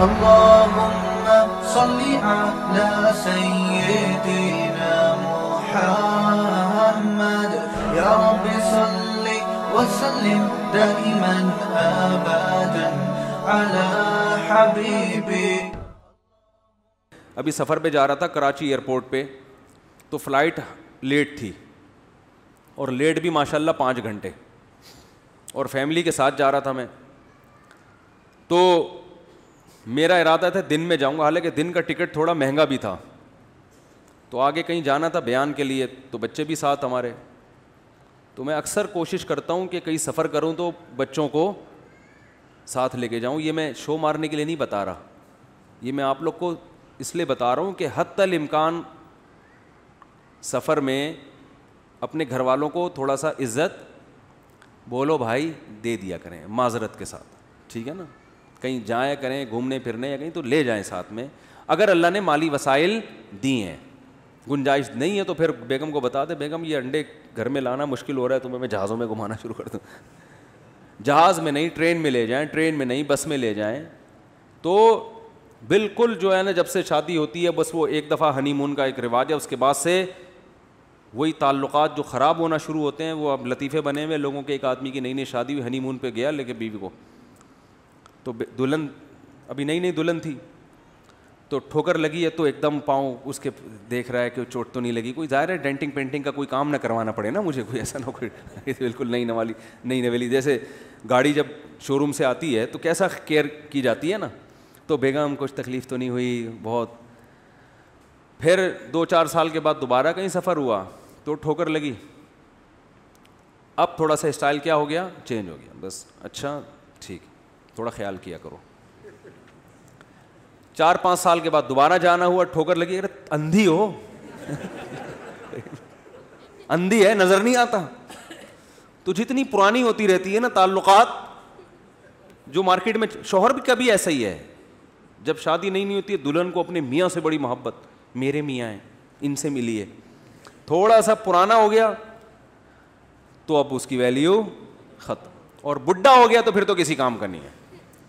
اللهم صل على سيدنا محمد يا رب صل وسلم دائما ابدا على حبيبي. ابھی سفر پہ جا رہا تھا کراچی ایئرپورٹ پہ, تو فلائٹ لیٹ تھی, اور لیٹ بھی ماشاءاللہ 5 گھنٹے, اور فیملی کے ساتھ جا رہا تھا میں. تو میرا ارادہ تھا دن میں جاؤں گا, حالانکہ دن کا ٹکٹ تھوڑا مہنگا بھی تھا, تو آگے کہیں جانا تھا بیان کے لیے, تو بچے بھی ساتھ ہمارے. تو میں اکثر کوشش کرتا ہوں کہ کہیں سفر کروں تو بچوں کو ساتھ لے کے جاؤں. یہ میں شو مارنے کے لیے نہیں بتا رہا, یہ میں آپ لوگ کو اس لیے بتا رہا ہوں کہ حتی الامکان سفر میں اپنے گھر والوں کو تھوڑا سا عزت بولو بھائی دے دیا کریں معذرت کے ساتھ, ٹھیک ہے نا. کہیں جائیں کریں گھومنے پھرنے یا کہیں تو لے جائیں ساتھ میں, اگر اللہ نے مالی وسائل دی ہیں. گنجائش نہیں ہے تو پھر بیگم کو بتا دے, بیگم یہ انڈے گھر میں لانا مشکل ہو رہا ہے, تو میں جہازوں میں گھمانا شروع کر دوں. جہاز میں نہیں, ٹرین میں لے جائیں, ٹرین میں نہیں, بس میں لے جائیں. تو بالکل جو ہے نا, جب سے شادی ہوتی ہے بس وہ ایک دفعہ ہنی مون کا ایک رواج ہے, اس کے بعد سے وہی تعلقات جو خراب ہونا شروع ہوتے ہیں. وہ اب لطیفے بنے ہوئے لوگوں کے, ایک آدمی کی نئی نئی شادی ہوئی, ہنی مون پہ گیا لے کے بیوی کو, تو دلہن ابھی نئی نئی دلہن تھی, تو ٹھوکر لگی ہے, تو ایک دم پاؤں اس کے دیکھ رہا ہے کہ چوٹ تو نہیں لگی. کوئی ظاہر ہے ڈینٹنگ پینٹنگ کا کوئی کام نہ کروانا پڑے نا مجھے, کوئی ایسا نہ کوئی بالکل نئی نویلی. جیسے گاڑی جب شو روم سے آتی ہے تو کیسا کیئر کی جاتی ہے نا, تو بیگم کچھ تکلیف تو نہیں ہوئی بہت. پھر 2-4 سال کے بعد دوبارہ کہیں سفر ہوا تو ٹھوکر لگی, اب تھوڑا سا اسٹائل کیا ہو گیا, چینج ہو گیا. بس اچھا ٹھیک, تھوڑا خیال کیا کرو. 4-5 سال کے بعد دوبارہ جانا ہوا, ٹھوکر لگی, ارے اندھی ہو اندھی ہے, نظر نہیں آتا. تو جتنی پرانی ہوتی رہتی ہے نا تعلقات, جو مارکیٹ میں شوہر بھی کبھی ایسا ہی ہے, جب شادی نہیں ہوتی ہے دلہن کو اپنے میاں سے بڑی محبت, میرے میاں ہیں ان سے ملی ہے. تھوڑا سا پرانا ہو گیا تو اب اس کی ویلیو ختم, اور بڈھا ہو گیا تو پھر تو کسی کام کا نہیں ہے,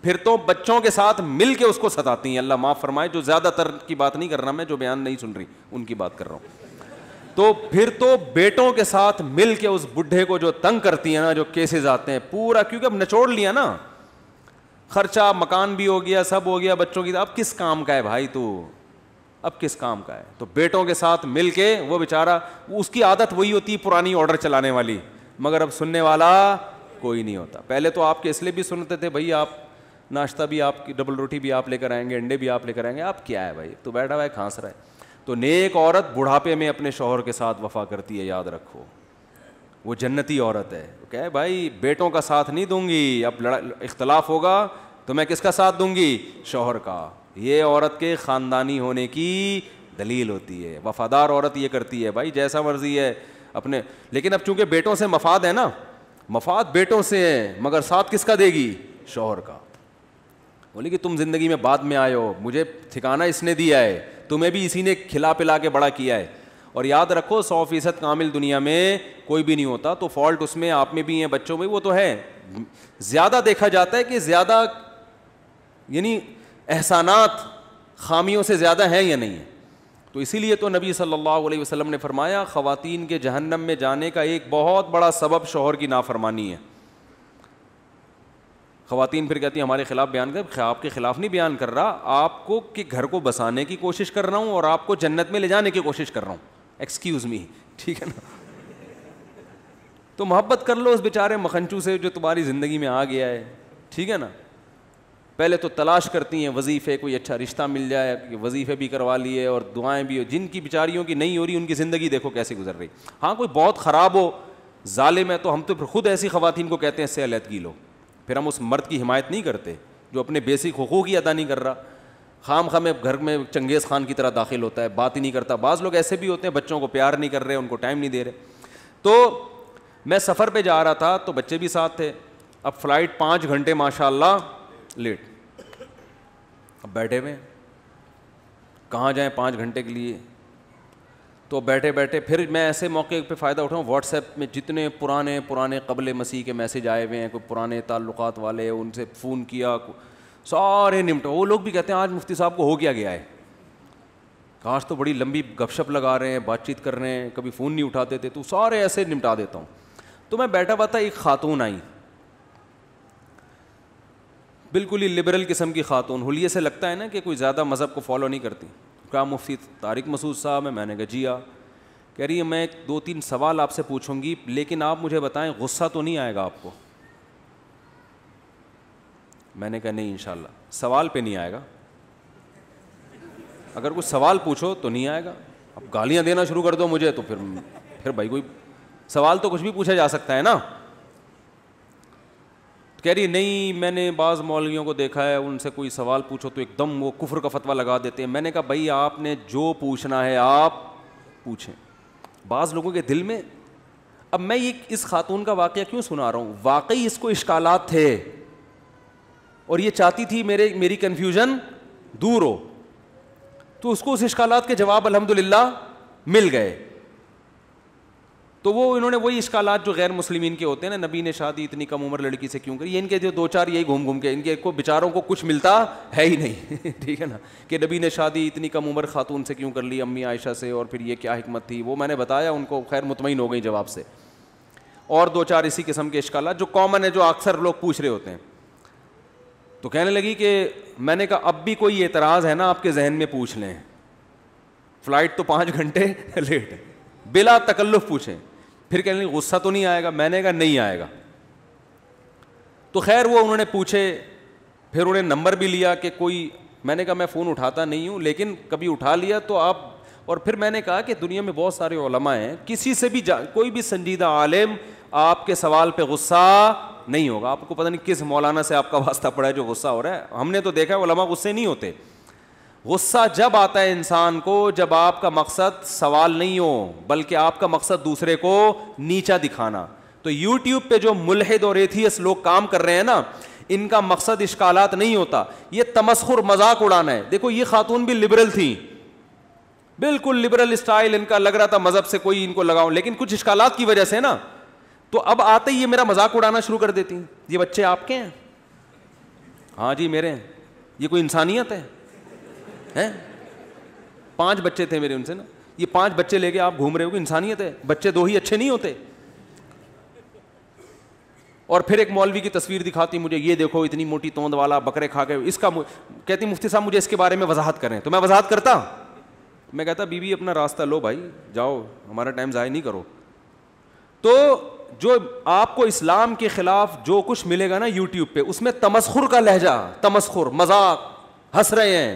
پھر تو بچوں کے ساتھ مل کے اس کو ستاتی ہیں. اللہ معاف فرمائے, جو زیادہ تر کی بات نہیں کر رہا میں, جو بیان نہیں سن رہی ان کی بات کر رہا ہوں. تو پھر تو بیٹوں کے ساتھ مل کے اس بڈھے کو جو تنگ کرتی ہیں نا, جو کیسز آتے ہیں پورا, کیونکہ اب نچوڑ لیا نا, خرچہ مکان بھی ہو گیا, سب ہو گیا, بچوں کی, اب کس کام کا ہے بھائی تو, اب کس کام کا ہے. تو بیٹوں کے ساتھ مل کے وہ بیچارہ, اس کی عادت وہی ہوتی ہے پرانی آرڈر چلانے والی, مگر اب سننے والا کوئی نہیں ہوتا. پہلے تو آپ کے اس لیے بھی سنتے تھے بھائی, آپ ناشتہ بھی آپ کی, ڈبل روٹی بھی آپ لے کر آئیں گے, انڈے بھی آپ لے کر آئیں گے. آپ کیا ہے بھائی, تو بیٹھا ہوا ہے کھانس رہا ہے. تو نیک عورت بڑھاپے میں اپنے شوہر کے ساتھ وفا کرتی ہے, یاد رکھو, وہ جنتی عورت ہے. کہ بھائی بیٹوں کا ساتھ نہیں دوں گی, اب اختلاف ہوگا تو میں کس کا ساتھ دوں گی, شوہر کا. یہ عورت کے خاندانی ہونے کی دلیل ہوتی ہے. وفادار عورت یہ کرتی ہے بھائی, جیسا مرضی ہے اپنے, لیکن اب چونکہ بیٹوں سے مفاد ہے نا, مفاد بیٹوں سے ہے, مگر ساتھ کس کا دے گی, شوہر کا. بولی کہ تم زندگی میں بعد میں آئے ہو, مجھے ٹھکانہ اس نے دیا ہے, تمہیں بھی اسی نے کھلا پلا کے بڑا کیا ہے. اور یاد رکھو 100% کامل دنیا میں کوئی بھی نہیں ہوتا, تو فالٹ اس میں آپ میں بھی ہیں, بچوں میں, وہ تو ہے. زیادہ دیکھا جاتا ہے کہ زیادہ, یعنی احسانات خامیوں سے زیادہ ہیں یا نہیں ہیں. تو اسی لیے تو نبی صلی اللہ علیہ وسلم نے فرمایا خواتین کے جہنم میں جانے کا ایک بہت بڑا سبب شوہر کی نافرمانی ہے. خواتین پھر کہتی ہیں ہمارے خلاف بیان کر, آپ کے خلاف نہیں بیان کر رہا, آپ کو کہ گھر کو بسانے کی کوشش کر رہا ہوں اور آپ کو جنت میں لے جانے کی کوشش کر رہا ہوں. ایکسکیوز می, ٹھیک ہے نا. تو محبت کر لو اس بیچارے مکھنچو سے جو تمہاری زندگی میں آ گیا ہے, ٹھیک ہے نا. پہلے تو تلاش کرتی ہیں وظیفے, کوئی اچھا رشتہ مل جائے, وظیفے بھی کروا لیے اور دعائیں بھی ہو. جن کی بیچاریوں کی نہیں ہو رہی ان کی زندگی دیکھو کیسے گزر رہی. ہاں کوئی بہت خراب ہو, ظالم ہے, تو ہم تو خود ایسی خواتین کو کہتے ہیں اس سے علیحدگی لو. پھر ہم اس مرد کی حمایت نہیں کرتے جو اپنے بیسک حقوق ہی ادا نہیں کر رہا, خام خواہ میں گھر میں چنگیز خان کی طرح داخل ہوتا ہے, بات ہی نہیں کرتا. بعض لوگ ایسے بھی ہوتے ہیں بچوں کو پیار نہیں کر رہے, ان کو ٹائم نہیں دے رہے. تو میں سفر پہ جا رہا تھا تو بچے بھی ساتھ تھے. اب فلائٹ 5 گھنٹے ماشاء اللہ لیٹ, اب بیٹھے ہوئے کہاں جائیں 5 گھنٹے کے لیے. تو بیٹھے بیٹھے پھر میں ایسے موقع پہ فائدہ اٹھاؤں, واٹس ایپ میں جتنے پرانے قبل مسیح کے میسج آئے ہوئے ہیں, کوئی پرانے تعلقات والے, ان سے فون کیا, سارے نمٹا. وہ لوگ بھی کہتے ہیں آج مفتی صاحب کو ہو کیا گیا ہے, کاش تو بڑی لمبی گپ شپ لگا رہے ہیں, بات چیت کر رہے ہیں, کبھی فون نہیں اٹھاتے تھے, تو سارے ایسے نمٹا دیتا ہوں. تو میں بیٹھا ہوا تھا, ایک خاتون آئی, بالکل ہی لبرل قسم کی خاتون, حلیے سے لگتا ہے نا کہ کوئی زیادہ مذہب کو فالو نہیں کرتی. کیا مفتی طارق مسعود صاحب ہیں؟ میں نے کہا جی ہاں. کہہ رہی ہے میں 2-3 سوال آپ سے پوچھوں گی, لیکن آپ مجھے بتائیں غصہ تو نہیں آئے گا آپ کو؟ میں نے کہا نہیں انشاءاللہ. سوال پہ نہیں آئے گا, اگر کوئی سوال پوچھو تو نہیں آئے گا. اب گالیاں دینا شروع کر دو مجھے تو پھر بھائی کوئی سوال تو کچھ بھی پوچھا جا سکتا ہے نا. کہہ رہی نہیں, میں نے بعض مولویوں کو دیکھا ہے, ان سے کوئی سوال پوچھو تو ایک دم وہ کفر کا فتویٰ لگا دیتے ہیں. میں نے کہا بھائی آپ نے جو پوچھنا ہے آپ پوچھیں. بعض لوگوں کے دل میں, اب میں یہ اس خاتون کا واقعہ کیوں سنا رہا ہوں, واقعی اس کو اشکالات تھے اور یہ چاہتی تھی میری کنفیوژن دور ہو, تو اس کو اس اشکالات کے جواب الحمدللہ مل گئے. تو وہ انہوں نے وہی اشکالات جو غیر مسلمین کے ہوتے ہیں نا, نبی نے شادی اتنی کم عمر لڑکی سے کیوں کری, ان کے جو 2-4 یہی گھوم کے ان کے کو بیچاروں کو کچھ ملتا ہے ہی نہیں. ٹھیک ہے نا, کہ نبی نے شادی اتنی کم عمر خاتون سے کیوں کر لی, امی عائشہ سے, اور پھر یہ کیا حکمت تھی, وہ میں نے بتایا ان کو, خیر مطمئن ہو گئی جواب سے. اور 2-4 اسی قسم کے اشکالات جو کامن ہے, جو اکثر لوگ پوچھ رہے ہوتے ہیں. تو کہنے لگی کہ میں نے کہا اب بھی کوئی اعتراض ہے نا آپ کے ذہن میں پوچھ لیں, فلائٹ تو 5 گھنٹے لیٹ ہے, بلا تکلف پوچھیں. پھر کہنے لگی غصہ تو نہیں آئے گا؟ میں نے کہا نہیں آئے گا. تو خیر وہ انہوں نے پوچھے, پھر انہوں نے نمبر بھی لیا کہ کوئی, میں نے کہا میں فون اٹھاتا نہیں ہوں, لیکن کبھی اٹھا لیا تو آپ. اور پھر میں نے کہا کہ دنیا میں بہت سارے علماء ہیں, کسی سے بھی کوئی بھی سنجیدہ عالم آپ کے سوال پہ غصہ نہیں ہوگا. آپ کو پتہ نہیں کس مولانا سے آپ کا واسطہ پڑا ہے جو غصہ ہو رہا ہے. ہم نے تو دیکھا ہے علماء غصے نہیں ہوتے. غصہ جب آتا ہے انسان کو جب آپ کا مقصد سوال نہیں ہو, بلکہ آپ کا مقصد دوسرے کو نیچا دکھانا. تو یوٹیوب پہ جو ملحد اور ایتھیسٹ لوگ کام کر رہے ہیں نا, ان کا مقصد اشکالات نہیں ہوتا, یہ تمسخر مذاق اڑانا ہے. دیکھو یہ خاتون بھی لبرل تھی, بالکل لبرل اسٹائل ان کا, لگ رہا تھا مذہب سے کوئی ان کو لگاؤ, لیکن کچھ اشکالات کی وجہ سے نا, تو اب آتے ہی یہ میرا مذاق اڑانا شروع کر دیتی ہیں. یہ بچے آپ کے ہیں؟ ہاں جی میرے ہیں. یہ کوئی انسانیت ہے؟ 5 بچے تھے میرے ان سے نا, یہ 5 بچے لے کے آپ گھوم رہے ہو, کہ انسانیت ہے؟ بچے 2 ہی اچھے نہیں ہوتے. اور پھر ایک مولوی کی تصویر دکھاتی مجھے, یہ دیکھو اتنی موٹی توند والا, بکرے کھا کے, اس کا کہتی مفتی صاحب مجھے اس کے بارے میں وضاحت کریں. تو میں وضاحت کرتا, میں کہتا بی بی اپنا راستہ لو بھائی, جاؤ, ہمارا ٹائم ضائع نہیں کرو. تو جو آپ کو اسلام کے خلاف جو کچھ ملے گا نا یوٹیوب پہ, اس میں تمسخر کا لہجہ, تمسخر, مذاق, ہنس رہے ہیں,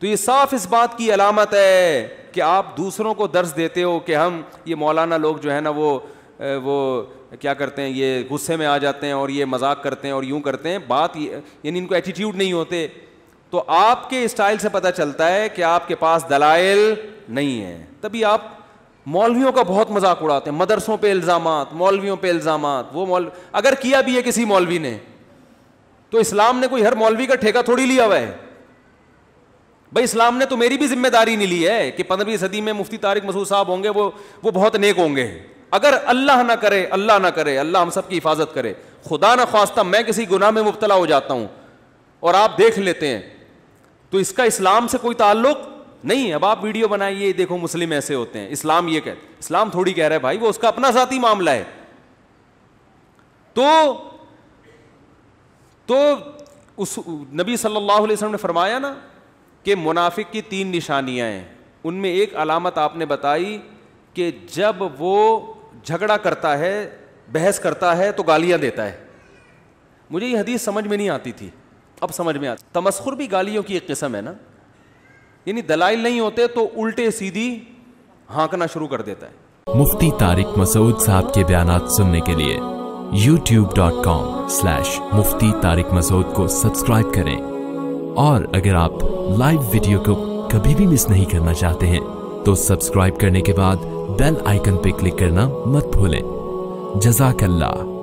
تو یہ صاف اس بات کی علامت ہے کہ آپ دوسروں کو درس دیتے ہو کہ ہم, یہ مولانا لوگ جو ہے نا وہ کیا کرتے ہیں, یہ غصے میں آ جاتے ہیں اور یہ مذاق کرتے ہیں اور یوں کرتے ہیں. بات یعنی ان کو ایٹیٹیوڈ نہیں ہوتے. تو آپ کے اسٹائل سے پتہ چلتا ہے کہ آپ کے پاس دلائل نہیں ہیں. تبھی آپ مولویوں کا بہت مذاق اڑاتے ہیں, مدرسوں پہ الزامات, مولویوں پہ الزامات. وہ اگر کیا بھی ہے کسی مولوی نے, تو اسلام نے کوئی ہر مولوی کا ٹھیکہ تھوڑی لیا ہوا ہے بھائی. اسلام نے تو میری بھی ذمہ داری نہیں لی ہے کہ 15ویں صدی میں مفتی طارق مسعود صاحب ہوں گے, وہ بہت نیک ہوں گے. اگر اللہ نہ کرے, اللہ ہم سب کی حفاظت کرے, خدا نہ خواستہ میں کسی گناہ میں مبتلا ہو جاتا ہوں اور آپ دیکھ لیتے ہیں, تو اس کا اسلام سے کوئی تعلق نہیں. اب آپ ویڈیو بنائیے, دیکھو مسلم ایسے ہوتے ہیں, اسلام یہ کہتے, اسلام تھوڑی کہہ رہا ہے بھائی, وہ اس کا اپنا ذاتی معاملہ ہے. تو اس نبی صلی اللہ علیہ وسلم نے فرمایا نا کہ منافق کی 3 نشانیاں ہیں. ان میں ایک علامت آپ نے بتائی کہ جب وہ جھگڑا کرتا ہے, بحث کرتا ہے, تو گالیاں دیتا ہے. مجھے یہ حدیث سمجھ میں نہیں آتی تھی, اب سمجھ میں آتی. تمسخر بھی گالیوں کی ایک قسم ہے نا, یعنی دلائل نہیں ہوتے تو الٹے سیدھی ہانکنا شروع کر دیتا ہے. مفتی طارق مسعود صاحب کے بیانات سننے کے لیے youtube.com/مفتی طارق مسعود کو سبسکرائب کریں, اور اگر آپ لائیو ویڈیو کو کبھی بھی مس نہیں کرنا چاہتے ہیں تو سبسکرائب کرنے کے بعد بیل آئیکن پہ کلک کرنا مت بھولیں. جزاک اللہ.